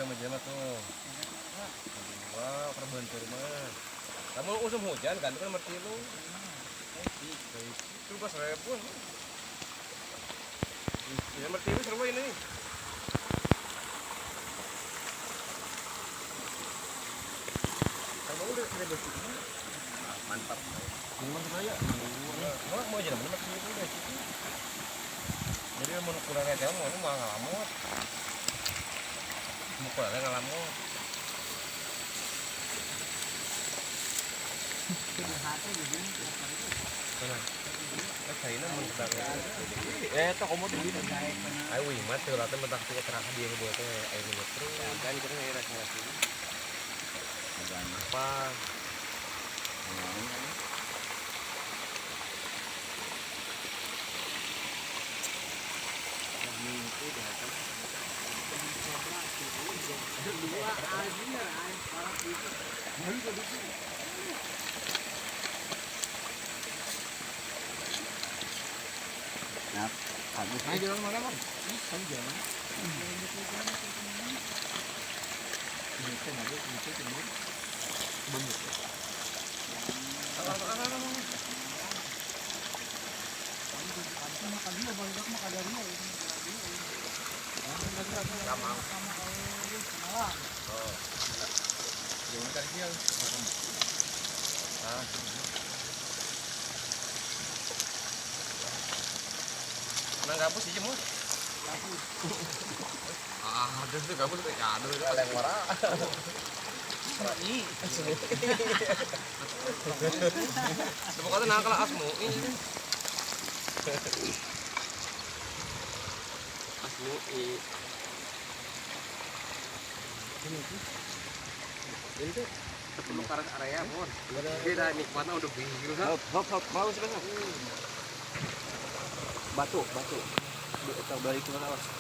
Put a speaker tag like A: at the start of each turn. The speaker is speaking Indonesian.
A: meja mah tuh. Wah, perbentur mah. Kamu usum hujan kan, itu kan merti lu. Itu pas repun. Ya merti lu seru ini. Kamu udah bersih. Mantap. Mantap aja. Mau aja namanya merti itu udah situ. Jadi mau kurang aja mau ngalamot. Mau kurang ngalamot. Itu kamu tuh gitu. Ayo wimat tuh rata mentak tuh terakhir dia buat air minyak terus. Kan kita air rasa ini. Apa?
B: Nah, habis
A: Ayo jalan mana bang?
B: kan jalan.
A: Jangan cari siang. Nang gabus sih jemur. Ada tuh gabus tuh ya ada yang marah. Rai. Pokoknya nangkal asmu ini. Asmu ini. Ini tuh pemekaran area mon. Kita nikmatnya udah bingung.
B: Hop, mau sebentar. Batu. Balik ke mana?